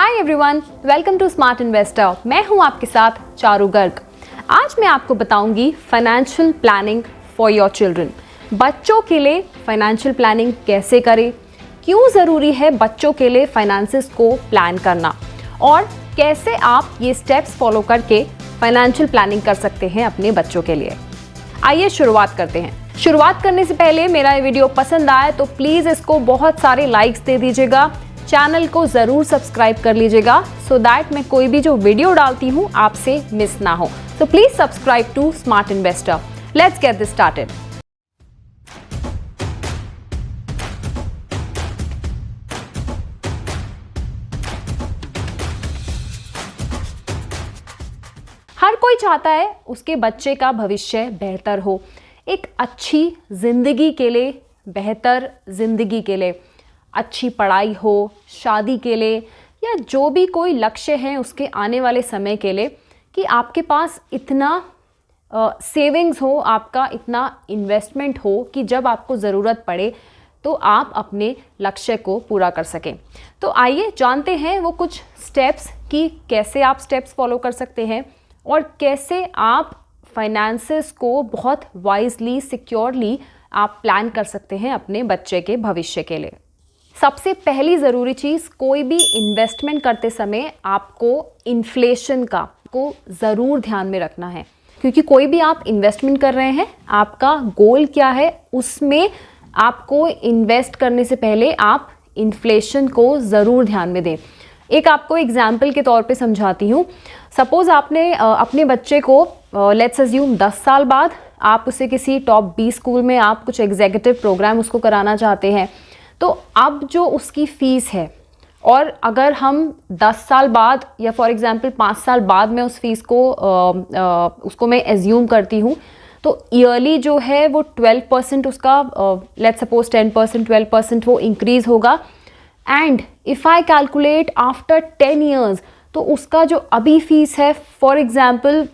Hi everyone, welcome to smart investor. मैं हूं आपके साथ चारू गर्ग। आज मैं आपको बताऊंगी financial planning for your children. बच्चों के लिए फाइनेंशियल प्लानिंग कैसे करें, क्यों ज़रूरी है बच्चों के लिए फाइनेंसेस को प्लान करना और कैसे आप ये स्टेप्स फॉलो करके फाइनेंशियल प्लानिंग कर सकते हैं अपने बच्चों के लिए। आइए शुरुआत करते हैं। शुरुआत करने से पहले मेरा ये वीडियो पसंद आए तो प्लीज़ इसको बहुत सारे लाइक्स दे दीजिएगा, चैनल को ज़रूर सब्सक्राइब कर लीजिएगा सो दैट मैं कोई भी जो वीडियो डालती हूँ आपसे मिस ना हो। So please subscribe to smart Investor. Let's get this started. हर कोई चाहता है उसके बच्चे का भविष्य बेहतर हो, एक अच्छी जिंदगी के लिए, बेहतर जिंदगी के लिए, अच्छी पढ़ाई हो, शादी के लिए या जो भी कोई लक्ष्य है उसके आने वाले समय के लिए कि आपके पास इतना सेविंग्स हो, आपका इतना इन्वेस्टमेंट हो कि जब आपको ज़रूरत पड़े तो आप अपने लक्ष्य को पूरा कर सकें। तो आइए जानते हैं वो कुछ स्टेप्स कि कैसे आप स्टेप्स फॉलो कर सकते हैं और कैसे आप फाइनेंसेस को बहुत वाइजली, सिक्योरली आप प्लान कर सकते हैं अपने बच्चे के भविष्य के लिए। सबसे पहली ज़रूरी चीज़, कोई भी इन्वेस्टमेंट करते समय आपको इन्फ्लेशन का को ज़रूर ध्यान में रखना है, क्योंकि कोई भी आप इन्वेस्टमेंट कर रहे हैं, आपका गोल क्या है, उसमें आपको इन्वेस्ट करने से पहले आप इन्फ्लेशन को ज़रूर ध्यान में दें। एक आपको एग्जाम्पल के तौर पे समझाती हूँ। सपोज़ आपने अपने बच्चे को लेट्स अज्यूम 10 साल बाद आप उसे किसी टॉप 20 स्कूल में आप कुछ एग्जीक्यूटिव प्रोग्राम उसको कराना चाहते हैं, तो अब जो उसकी फ़ीस है, और अगर हम 10 साल बाद या फॉर एग्जांपल 5 साल बाद में उस फीस को उसको मैं एज्यूम करती हूँ, तो ईयरली जो है वो 12% उसका लेट्स सपोज 10% 12% वो इंक्रीज़ होगा। And if I calculate after 10 years, तो उसका जो अभी फीस है, फॉर एग्जांपल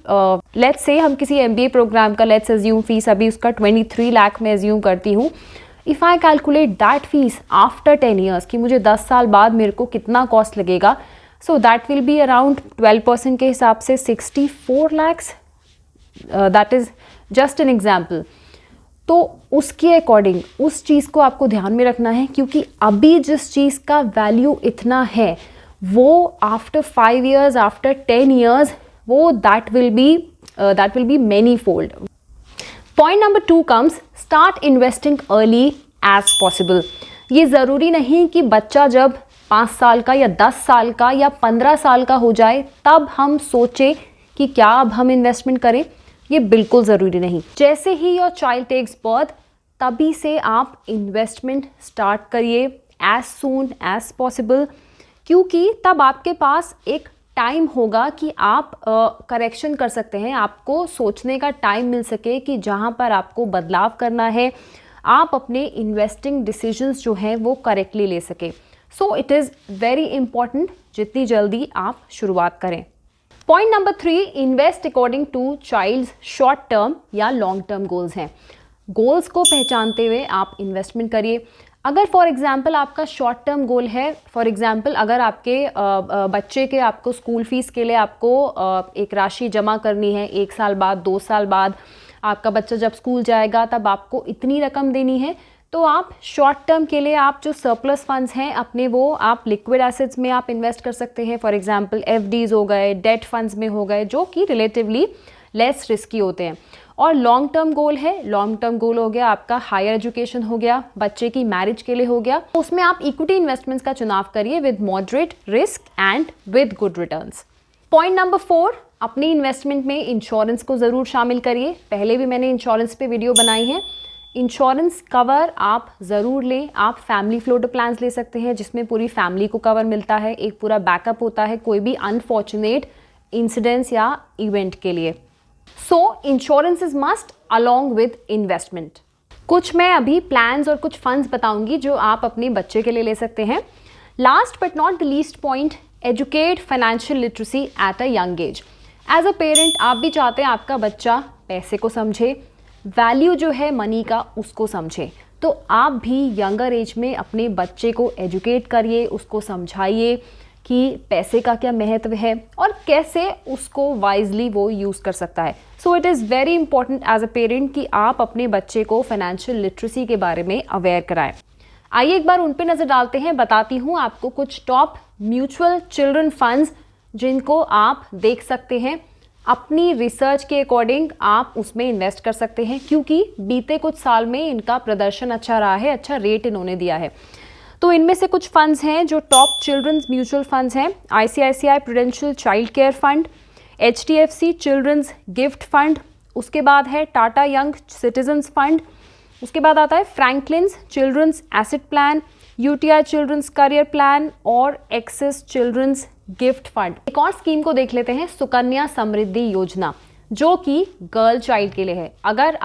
लेट्स से हम किसी MBA प्रोग्राम का लेट्स एज्यूम फीस अभी उसका 23 लाख में एज्यूम करती हूँ। If I calculate that fees after 10 years कि मुझे 10 साल बाद मेरे को कितना कॉस्ट लगेगा, so that will be around 12% के हिसाब से 64 lakhs. That is just an example. तो उसके अकॉर्डिंग उस चीज़ को आपको ध्यान में रखना है, क्योंकि अभी जिस चीज़ का वैल्यू इतना है वो आफ्टर 5 ईयर्स, आफ्टर 10 ईयर्स वो that will be many fold. Point number 2 comes, start investing early as possible. ये ज़रूरी नहीं कि बच्चा जब 5 साल का या 10 साल का या 15 साल का हो जाए तब हम सोचें कि क्या अब हम इन्वेस्टमेंट करें, ये बिल्कुल ज़रूरी नहीं। जैसे ही योर चाइल्ड टेक्स बर्थ तभी से आप इन्वेस्टमेंट स्टार्ट करिए एज सून एज पॉसिबल, क्योंकि तब आपके पास एक टाइम होगा कि आप करेक्शन कर सकते हैं, आपको सोचने का टाइम मिल सके कि जहाँ पर आपको बदलाव करना है आप अपने इन्वेस्टिंग डिसीजंस जो हैं वो करेक्टली ले सके। So it is very important जितनी जल्दी आप शुरुआत करें। Point number 3, invest according to child's short term या लॉन्ग टर्म गोल्स हैं। गोल्स को पहचानते हुए आप इन्वेस्टमेंट करिए। अगर फॉर एग्जांपल आपका शॉर्ट टर्म गोल है, फॉर एग्जांपल अगर आपके बच्चे के आपको स्कूल फीस के लिए आपको एक राशि जमा करनी है 1 साल बाद, 2 साल बाद, आपका बच्चा जब स्कूल जाएगा तब आपको इतनी रकम देनी है, तो आप शॉर्ट टर्म के लिए आप जो सरप्लस फंड्स हैं अपने वो आप लिक्विड एसेट्स में आप इन्वेस्ट कर सकते हैं। फॉर एग्जांपल FDs हो गए, डेट फंड्स में हो गए, जो कि रिलेटिवली लेस रिस्की होते हैं। और लॉन्ग टर्म गोल है, लॉन्ग टर्म गोल हो गया आपका हायर एजुकेशन हो गया, बच्चे की मैरिज के लिए हो गया, उसमें आप इक्विटी इन्वेस्टमेंट्स का चुनाव करिए with moderate risk and with good returns. Point number 4, अपनी इन्वेस्टमेंट में इंश्योरेंस को ज़रूर शामिल करिए। पहले भी मैंने इंश्योरेंस पे वीडियो बनाई है। इंश्योरेंस कवर आप ज़रूर लें। आप फैमिली फ्लोटर प्लान्स ले सकते हैं जिसमें पूरी फैमिली को कवर मिलता है, एक पूरा बैकअप होता है कोई भी अनफॉर्चुनेट इंसिडेंट्स या इवेंट के लिए। सो insurance is must along with investment. कुछ मैं अभी प्लान्स और कुछ फंड्स बताऊंगी जो आप अपने बच्चे के लिए ले सकते हैं। Last but not the least point, educate financial literacy at a young age. As a parent आप भी चाहते हैं आपका बच्चा पैसे को समझे, वैल्यू जो है मनी का उसको समझे, तो आप भी यंगर एज में अपने बच्चे को एजुकेट करिए, उसको समझाइए कि पैसे का क्या महत्व है और कैसे उसको वाइजली वो यूज़ कर सकता है। So it is very important as a parent कि आप अपने बच्चे को फाइनेंशियल लिटरेसी के बारे में अवेयर कराएं। आइए एक बार उन पे नज़र डालते हैं। बताती हूँ आपको कुछ टॉप म्यूचुअल चिल्ड्रन फंड्स जिनको आप देख सकते हैं। अपनी रिसर्च के अकॉर्डिंग आप उसमें इन्वेस्ट कर सकते हैं, क्योंकि बीते कुछ साल में इनका प्रदर्शन अच्छा रहा है, अच्छा रेट इन्होंने दिया है। तो इनमें से कुछ फंड्स हैं जो टॉप चिल्ड्रंस म्यूचुअल फंड्स हैं। ICICI Prudential child care fund, HDFC children's gift fund, उसके बाद है टाटा यंग सिटीजन्स फंड, उसके बाद आता है Franklin's children's asset plan, UTI children's career plan और एक्सिस चिल्ड्रंस गिफ्ट फंड। एक और स्कीम को देख लेते हैं, सुकन्या समृद्धि योजना, जो कि गर्ल चाइल्ड के लिए है। अगर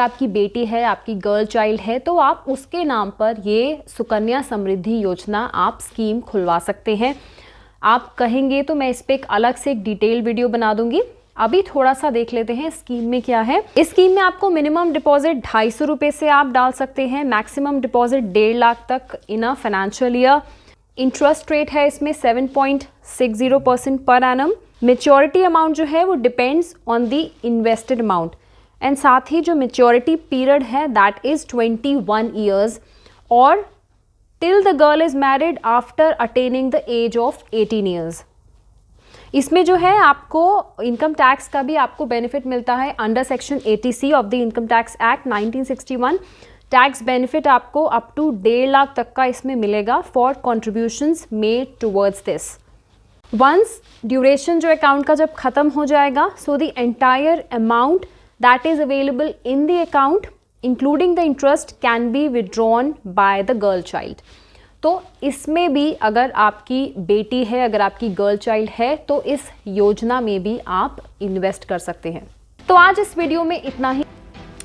आपकी बेटी है, आपकी गर्ल चाइल्ड है, तो आप उसके नाम पर ये सुकन्या समृद्धि योजना आप स्कीम खुलवा सकते हैं। आप कहेंगे तो मैं इस पर एक अलग से एक डिटेल वीडियो बना दूंगी। अभी थोड़ा सा देख लेते हैं स्कीम में क्या है। इस स्कीम में आपको मिनिमम डिपॉजिट 250 रुपये से आप डाल सकते हैं, मैक्सिमम डिपॉजिट 1.5 लाख तक in a financial year. Interest rate है इसमें 7.60% पर एनम। मेच्योरिटी अमाउंट जो है वो depends on the invested amount, and साथ ही जो मेच्योरिटी पीरियड है दैट इज 21 ईयर्स और till the girl is married after attaining the age of 18 years. इसमें जो है आपको इनकम टैक्स का भी आपको बेनिफिट मिलता है under section 80C of the income tax act 1961। Tax benefit आपको अप टू 1.5 लाख तक का इसमें मिलेगा for contributions made towards this. Once duration जो अकाउंट का जब खत्म हो जाएगा, so the entire amount that is available in the account including the interest can be withdrawn by the girl child. तो इसमें भी अगर आपकी बेटी है, अगर आपकी गर्ल चाइल्ड है, तो इस योजना में भी आप इन्वेस्ट कर सकते हैं। तो आज इस वीडियो में इतना ही।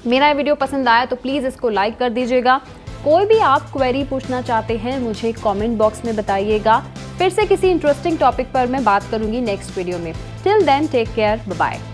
मेरा ये वीडियो पसंद आया तो प्लीज़ इसको लाइक कर दीजिएगा। कोई भी आप क्वेरी पूछना चाहते हैं मुझे कमेंट बॉक्स में बताइएगा। फिर से किसी इंटरेस्टिंग टॉपिक पर मैं बात करूंगी नेक्स्ट वीडियो में। Till then take care, bye bye.